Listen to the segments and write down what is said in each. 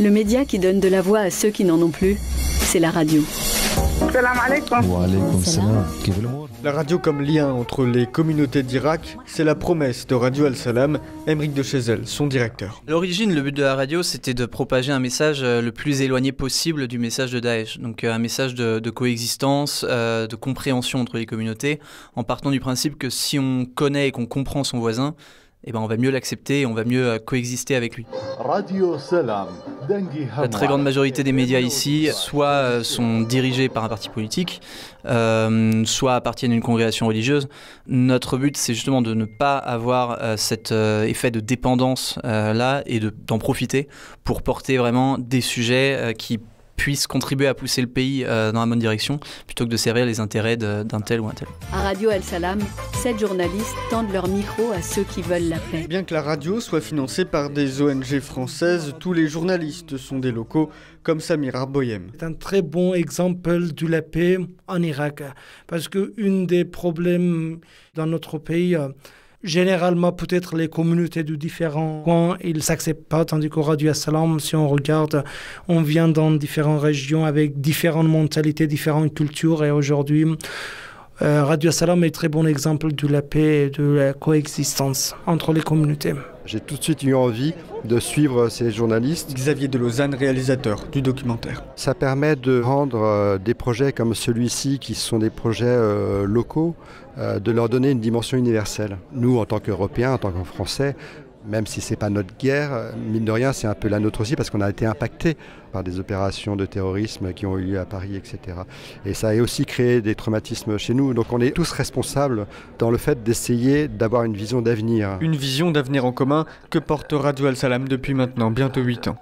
Le média qui donne de la voix à ceux qui n'en ont plus, c'est la radio. Salam alaikum. Wa alaykoum salam. La radio comme lien entre les communautés d'Irak, c'est la promesse de Radio Al-Salam, Aymeric de Chezelle, son directeur. À l'origine, le but de la radio, c'était de propager un message le plus éloigné possible du message de Daesh. Donc un message de coexistence, de compréhension entre les communautés, en partant du principe que si on connaît et qu'on comprend son voisin, eh ben on va mieux l'accepter et on va mieux coexister avec lui. La très grande majorité des médias ici, soit sont dirigés par un parti politique, soit appartiennent à une congrégation religieuse. Notre but, c'est justement de ne pas avoir cet effet de dépendance là et d'en profiter pour porter vraiment des sujets qui puissent contribuer à pousser le pays dans la bonne direction, plutôt que de servir les intérêts d'un tel ou un tel. À Radio Al-Salam, 7 journalistes tendent leur micro à ceux qui veulent la paix. Bien que la radio soit financée par des ONG françaises, tous les journalistes sont des locaux, comme Samir Arboyem. C'est un très bon exemple de la paix en Irak, parce qu'un des problèmes dans notre pays, généralement, peut-être les communautés de différents coins, ils ne s'acceptent pas, tandis qu'au Radio Al-Salam, si on regarde, on vient dans différentes régions avec différentes mentalités, différentes cultures, et aujourd'hui, Radio Al-Salam est un très bon exemple de la paix et de la coexistence entre les communautés. J'ai tout de suite eu envie de suivre ces journalistes. Xavier Delozane, réalisateur du documentaire. Ça permet de rendre des projets comme celui-ci, qui sont des projets locaux, de leur donner une dimension universelle. Nous, en tant qu'Européens, en tant que Français, même si ce n'est pas notre guerre, mine de rien, c'est un peu la nôtre aussi, parce qu'on a été impactés par des opérations de terrorisme qui ont eu lieu à Paris, etc. Et ça a aussi créé des traumatismes chez nous. Donc on est tous responsables dans le fait d'essayer d'avoir une vision d'avenir. Une vision d'avenir en commun que porte Radio Al-Salam depuis maintenant bientôt 8 ans.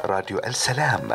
Radio Al-Salam.